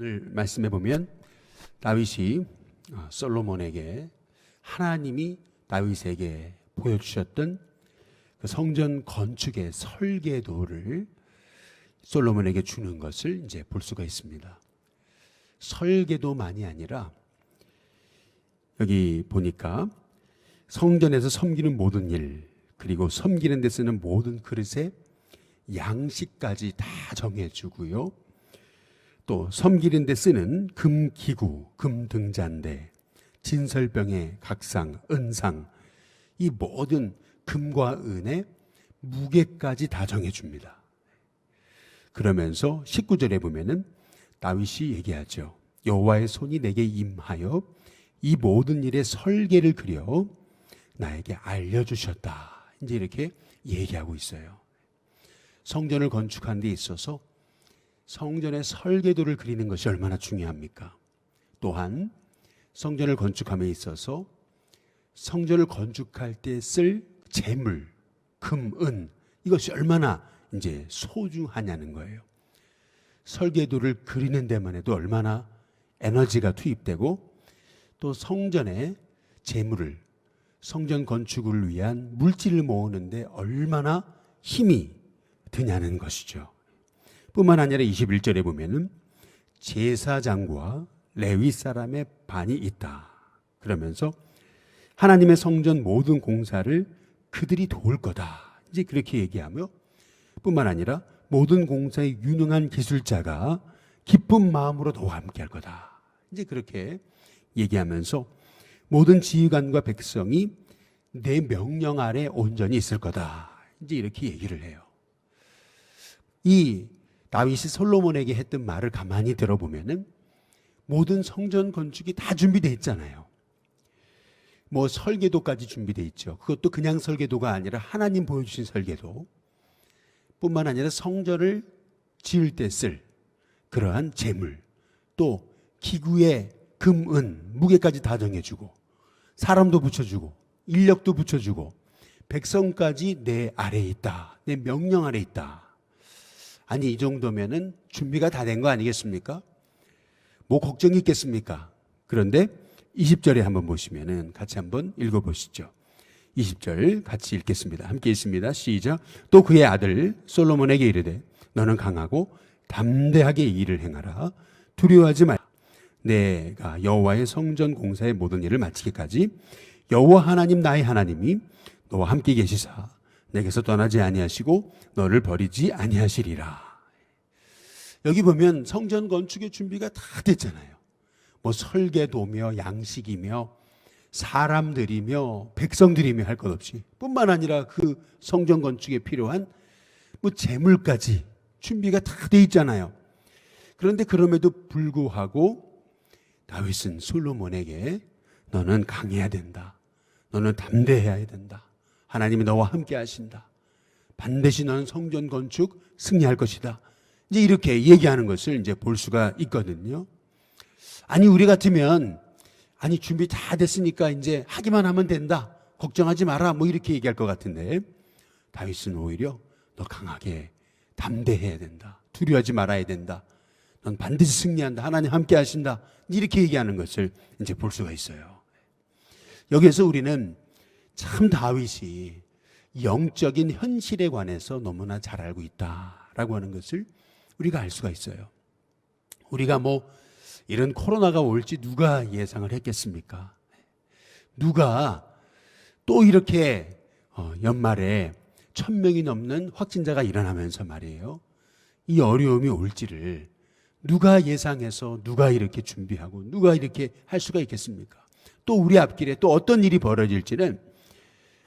오늘 말씀해 보면 다윗이 솔로몬에게 하나님이 다윗에게 보여주셨던 그 성전 건축의 설계도를 솔로몬에게 주는 것을 이제 볼 수가 있습니다. 설계도만이 아니라 여기 보니까 성전에서 섬기는 모든 일, 그리고 섬기는 데 쓰는 모든 그릇의 양식까지 다 정해주고요. 또 섬기는 데 쓰는 금기구, 금등잔대, 진설병의 각상, 은상, 이 모든 금과 은의 무게까지 다 정해줍니다. 그러면서 19절에 보면은 다윗이 얘기하죠. 여호와의 손이 내게 임하여 이 모든 일의 설계를 그려 나에게 알려주셨다. 이제 이렇게 얘기하고 있어요. 성전을 건축하는 데 있어서 성전의 설계도를 그리는 것이 얼마나 중요합니까? 또한 성전을 건축함에 있어서 성전을 건축할 때 쓸 재물, 금, 은, 이것이 얼마나 이제 소중하냐는 거예요. 설계도를 그리는 데만 해도 얼마나 에너지가 투입되고 또 성전의 재물을, 성전 건축을 위한 물질을 모으는데 얼마나 힘이 드냐는 것이죠. 뿐만 아니라 21절에 보면은 제사장과 레위 사람의 반이 있다. 그러면서 하나님의 성전 모든 공사를 그들이 도울 거다. 이제 그렇게 얘기하며 뿐만 아니라 모든 공사에 유능한 기술자가 기쁜 마음으로 너와 함께 할 거다. 이제 그렇게 얘기하면서 모든 지휘관과 백성이 내 명령 아래 온전히 있을 거다. 이제 이렇게 얘기를 해요. 이 다윗이 솔로몬에게 했던 말을 가만히 들어보면은 모든 성전 건축이 다 준비되어 있잖아요. 뭐 설계도까지 준비되어 있죠. 그것도 그냥 설계도가 아니라 하나님 보여주신 설계도. 뿐만 아니라 성전을 지을 때 쓸 그러한 재물, 또 기구의 금, 은, 무게까지 다 정해주고 사람도 붙여주고 인력도 붙여주고 백성까지 내 아래에 있다. 내 명령 아래에 있다. 아니 이 정도면은 준비가 다 된 거 아니겠습니까? 뭐 걱정이 있겠습니까? 그런데 20절에 한번 보시면은 같이 한번 읽어보시죠. 20절 같이 읽겠습니다. 함께 읽습니다. 시작. 또 그의 아들 솔로몬에게 이르되 너는 강하고 담대하게 일을 행하라. 두려워하지 말라. 내가 여호와의 성전 공사의 모든 일을 마치기까지 여호와 하나님 나의 하나님이 너와 함께 계시사 내게서 떠나지 아니하시고 너를 버리지 아니하시리라. 여기 보면 성전 건축의 준비가 다 됐잖아요. 뭐 설계도며 양식이며 사람들이며 백성들이며 할 것 없이 뿐만 아니라 그 성전 건축에 필요한 뭐 재물까지 준비가 다 돼 있잖아요. 그런데 그럼에도 불구하고 다윗은 솔로몬에게 너는 강해야 된다. 너는 담대해야 된다. 하나님이 너와 함께 하신다. 반드시 너는 성전 건축 승리할 것이다. 이제 이렇게 얘기하는 것을 이제 볼 수가 있거든요. 아니 우리 같으면 아니 준비 다 됐으니까 이제 하기만 하면 된다. 걱정하지 마라. 뭐 이렇게 얘기할 것 같은데 다윗은 오히려 너 강하게 담대해야 된다. 두려워하지 말아야 된다. 넌 반드시 승리한다. 하나님 함께 하신다. 이렇게 얘기하는 것을 이제 볼 수가 있어요. 여기에서 우리는 참 다윗이 영적인 현실에 관해서 너무나 잘 알고 있다라고 하는 것을 우리가 알 수가 있어요. 우리가 뭐 이런 코로나가 올지 누가 예상을 했겠습니까? 누가 또 이렇게 연말에 1000명이 넘는 확진자가 일어나면서 말이에요. 이 어려움이 올지를 누가 예상해서 누가 이렇게 준비하고 누가 이렇게 할 수가 있겠습니까? 또 우리 앞길에 또 어떤 일이 벌어질지는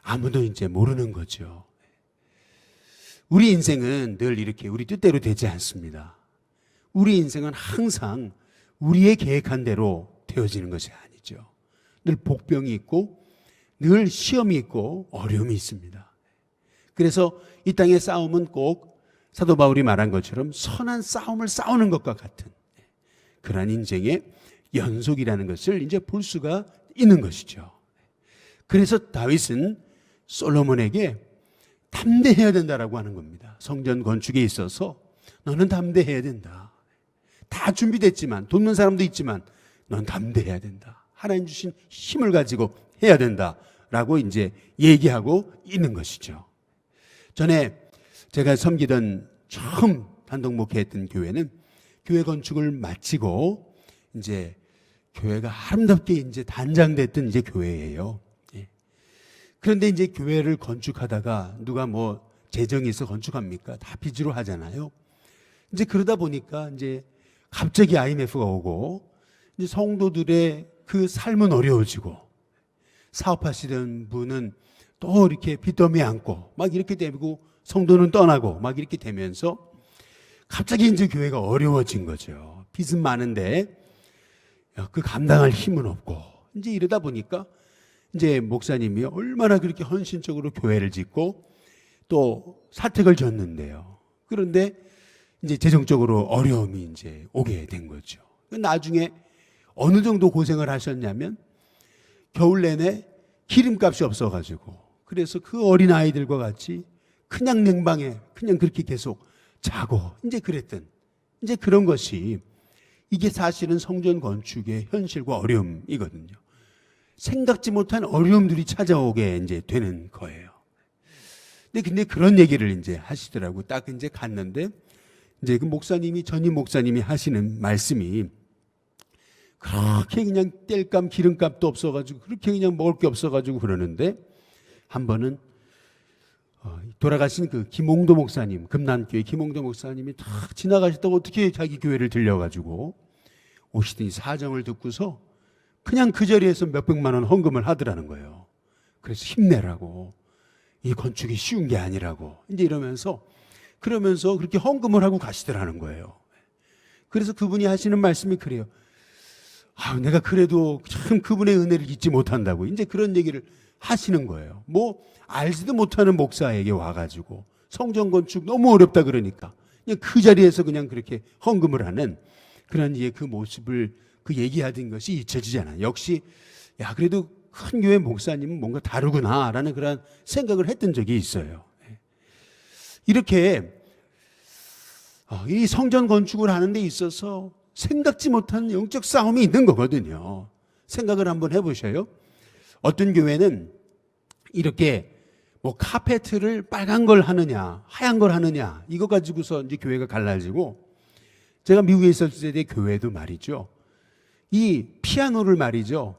아무도 이제 모르는 거죠. 우리 인생은 늘 이렇게 우리 뜻대로 되지 않습니다. 우리 인생은 항상 우리의 계획한 대로 되어지는 것이 아니죠. 늘 복병이 있고 늘 시험이 있고 어려움이 있습니다. 그래서 이 땅의 싸움은 꼭 사도 바울이 말한 것처럼 선한 싸움을 싸우는 것과 같은 그러한 인생의 연속이라는 것을 이제 볼 수가 있는 것이죠. 그래서 다윗은 솔로몬에게 담대해야 된다라고 하는 겁니다. 성전 건축에 있어서 너는 담대해야 된다. 다 준비됐지만, 돕는 사람도 있지만 넌 담대해야 된다. 하나님 주신 힘을 가지고 해야 된다. 라고 이제 얘기하고 있는 것이죠. 전에 제가 섬기던 처음 단독 목회했던 교회는 교회 건축을 마치고 이제 교회가 아름답게 이제 단장됐던 이제 교회예요. 예. 그런데 이제 교회를 건축하다가 누가 뭐 재정이 있어 건축합니까? 다 빚으로 하잖아요. 이제 그러다 보니까 이제 갑자기 IMF가 오고 이제 성도들의 그 삶은 어려워지고 사업하시던 분은 또 이렇게 빚더미에 앉고 막 이렇게 되고 성도는 떠나고 막 이렇게 되면서 갑자기 이제 교회가 어려워진 거죠. 빚은 많은데 그 감당할 힘은 없고 이제 이러다 보니까 이제 목사님이 얼마나 그렇게 헌신적으로 교회를 짓고 또 사택을 졌는데요. 그런데 이제 재정적으로 어려움이 이제 오게 된 거죠. 나중에 어느 정도 고생을 하셨냐면 겨울 내내 기름값이 없어가지고 그래서 그 어린 아이들과 같이 그냥 냉방에 그냥 그렇게 계속 자고 이제 그랬던 이제 그런 것이 이게 사실은 성전 건축의 현실과 어려움이거든요. 생각지 못한 어려움들이 찾아오게 이제 되는 거예요. 근데 그런 얘기를 이제 하시더라고. 딱 이제 갔는데 이제 그 목사님이 전임 목사님이 하시는 말씀이 그렇게 그냥 땔감 기름값도 없어가지고 그렇게 그냥 먹을 게 없어가지고 그러는데 한 번은 돌아가신 그 김홍도 목사님, 금난교회 김홍도 목사님이 탁 지나가셨다고 어떻게 자기 교회를 들려가지고 오시더니 사정을 듣고서 그냥 그 자리에서 몇백만 원 헌금을 하더라는 거예요. 그래서 힘내라고, 이 건축이 쉬운 게 아니라고 이제 이러면서 그러면서 그렇게 헌금을 하고 가시더라는 거예요. 그래서 그분이 하시는 말씀이 그래요. 내가 그래도 참 그분의 은혜를 잊지 못한다고 이제 그런 얘기를 하시는 거예요. 뭐 알지도 못하는 목사에게 와가지고 성전 건축 너무 어렵다 그러니까 그냥 그 자리에서 그냥 그렇게 헌금을 하는 그런 그 모습을 그 얘기하던 것이 잊혀지잖아요. 역시 그래도 큰 교회 목사님은 뭔가 다르구나라는 그런 생각을 했던 적이 있어요. 이렇게 이 성전 건축을 하는 데 있어서 생각지 못한 영적 싸움이 있는 거거든요. 생각을 한번 해보셔요. 어떤 교회는 이렇게 뭐 카페트를 빨간 걸 하느냐 하얀 걸 하느냐 이거 가지고서 이제 교회가 갈라지고, 제가 미국에 있었을 때 교회도 말이죠, 이 피아노를 말이죠,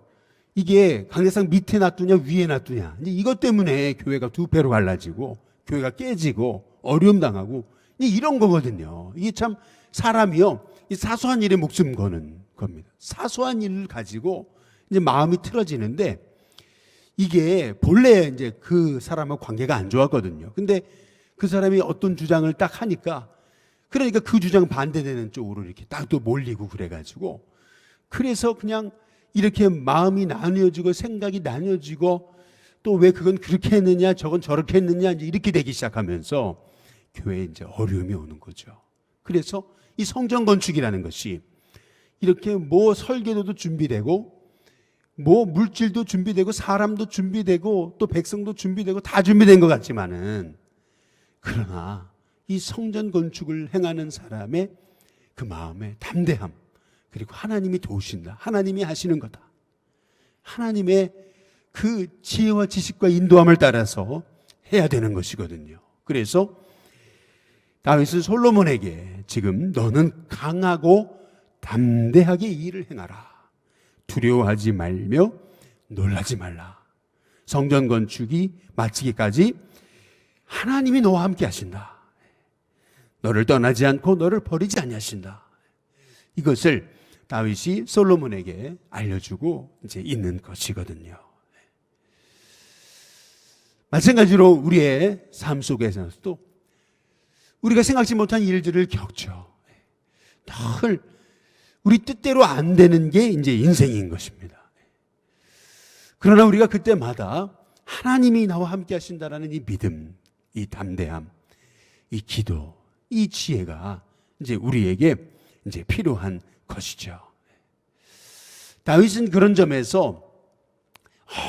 이게 강대상 밑에 놔두냐 위에 놔두냐 이제 이것 때문에 교회가 두 배로 갈라지고 교회가 깨지고 어려움 당하고 이런 거거든요. 이게 참 사람이요, 이 사소한 일에 목숨 거는 겁니다. 사소한 일을 가지고 이제 마음이 틀어지는데 이게 본래 이제 그 사람하고 관계가 안 좋았거든요. 근데 그 사람이 어떤 주장을 딱 하니까 그러니까 그 주장 반대되는 쪽으로 이렇게 딱 또 몰리고 그래가지고 그래서 그냥 이렇게 마음이 나뉘어지고 생각이 나뉘어지고 또 왜 그건 그렇게 했느냐 저건 저렇게 했느냐 이제 이렇게 되기 시작하면서 교회에 이제 어려움이 오는 거죠. 그래서 이 성전 건축이라는 것이 이렇게 뭐 설계도도 준비되고 뭐 물질도 준비되고 사람도 준비되고 또 백성도 준비되고 다 준비된 것 같지만은, 그러나 이 성전 건축을 행하는 사람의 그 마음의 담대함, 그리고 하나님이 도우신다, 하나님이 하시는 거다, 하나님의 그 지혜와 지식과 인도함을 따라서 해야 되는 것이거든요. 그래서 다윗은 솔로몬에게 지금 너는 강하고 담대하게 이 일을 행하라. 두려워하지 말며 놀라지 말라. 성전 건축이 마치기까지 하나님이 너와 함께 하신다. 너를 떠나지 않고 너를 버리지 아니하신다. 이것을 다윗이 솔로몬에게 알려주고 이제 있는 것이거든요. 마찬가지로 우리의 삶 속에서도 우리가 생각지 못한 일들을 겪죠. 늘 우리 뜻대로 안 되는 게 이제 인생인 것입니다. 그러나 우리가 그때마다 하나님이 나와 함께 하신다라는 이 믿음, 이 담대함, 이 기도, 이 지혜가 이제 우리에게 이제 필요한 것이죠. 다윗은 그런 점에서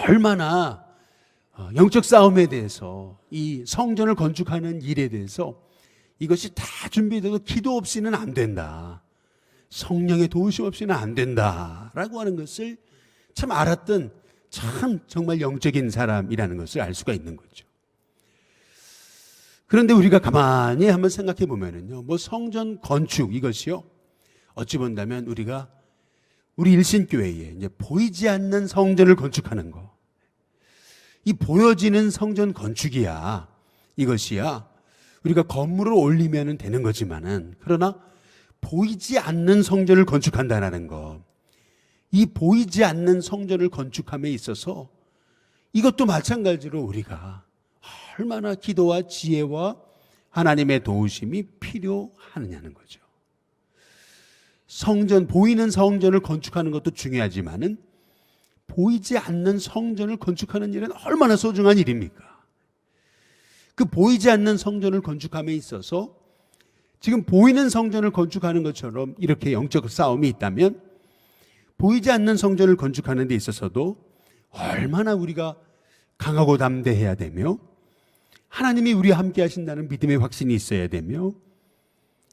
얼마나 영적 싸움에 대해서, 이 성전을 건축하는 일에 대해서 이것이 다 준비돼도 기도 없이는 안 된다. 성령의 도우심 없이는 안 된다라고 하는 것을 참 알았던 참 정말 영적인 사람이라는 것을 알 수가 있는 거죠. 그런데 우리가 가만히 한번 생각해 보면은요, 뭐 성전 건축 이것이요, 어찌 본다면 우리 일신교회에 이제 보이지 않는 성전을 건축하는 거, 이 보여지는 성전 건축이야, 이것이야 우리가 건물을 올리면 되는 거지만은, 그러나 보이지 않는 성전을 건축한다는 거, 이 보이지 않는 성전을 건축함에 있어서 이것도 마찬가지로 우리가 얼마나 기도와 지혜와 하나님의 도우심이 필요하느냐는 거죠. 성전, 보이는 성전을 건축하는 것도 중요하지만은 보이지 않는 성전을 건축하는 일은 얼마나 소중한 일입니까? 그 보이지 않는 성전을 건축함에 있어서 지금 보이는 성전을 건축하는 것처럼 이렇게 영적 싸움이 있다면, 보이지 않는 성전을 건축하는 데 있어서도 얼마나 우리가 강하고 담대해야 되며, 하나님이 우리와 함께 하신다는 믿음의 확신이 있어야 되며,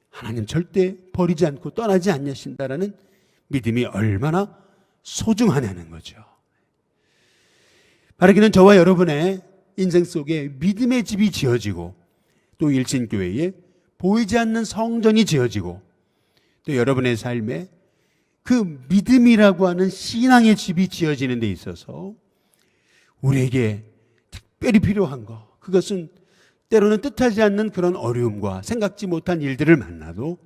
하나님 절대 버리지 않고 떠나지 않으신다라는 믿음이 얼마나 소중하냐는 거죠. 바라기는 저와 여러분의 인생 속에 믿음의 집이 지어지고, 또 일신교회에 보이지 않는 성전이 지어지고, 또 여러분의 삶에 그 믿음이라고 하는 신앙의 집이 지어지는 데 있어서 우리에게 특별히 필요한 거, 그것은 때로는 뜻하지 않는 그런 어려움과 생각지 못한 일들을 만나도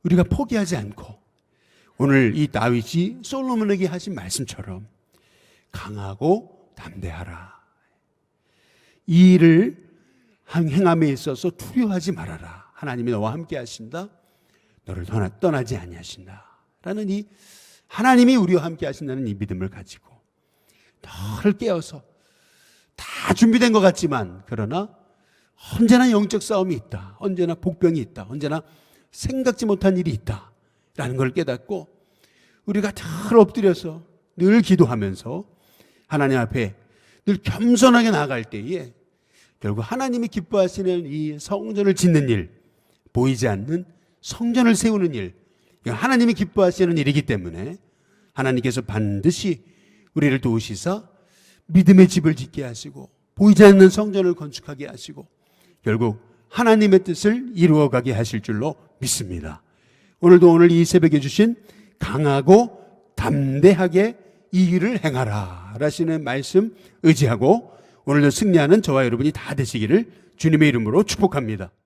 우리가 포기하지 않고, 오늘 이 다윗이 솔로몬에게 하신 말씀처럼 강하고 담대하라, 이 일을 행함에 있어서 두려워하지 말아라, 하나님이 너와 함께 하신다, 너를 떠나지 아니하신다 라는 이 하나님이 우리와 함께 하신다는 이 믿음을 가지고 늘 깨어서, 다 준비된 것 같지만 그러나 언제나 영적 싸움이 있다, 언제나 복병이 있다, 언제나 생각지 못한 일이 있다 라는 걸 깨닫고 우리가 늘 엎드려서 늘 기도하면서 하나님 앞에 늘 겸손하게 나아갈 때에 결국 하나님이 기뻐하시는 이 성전을 짓는 일, 보이지 않는 성전을 세우는 일, 하나님이 기뻐하시는 일이기 때문에 하나님께서 반드시 우리를 도우시사 믿음의 집을 짓게 하시고 보이지 않는 성전을 건축하게 하시고 결국 하나님의 뜻을 이루어가게 하실 줄로 믿습니다. 오늘도 오늘 이 새벽에 주신 강하고 담대하게 이 일을 행하라 라시는 말씀 의지하고 오늘도 승리하는 저와 여러분이 다 되시기를 주님의 이름으로 축복합니다.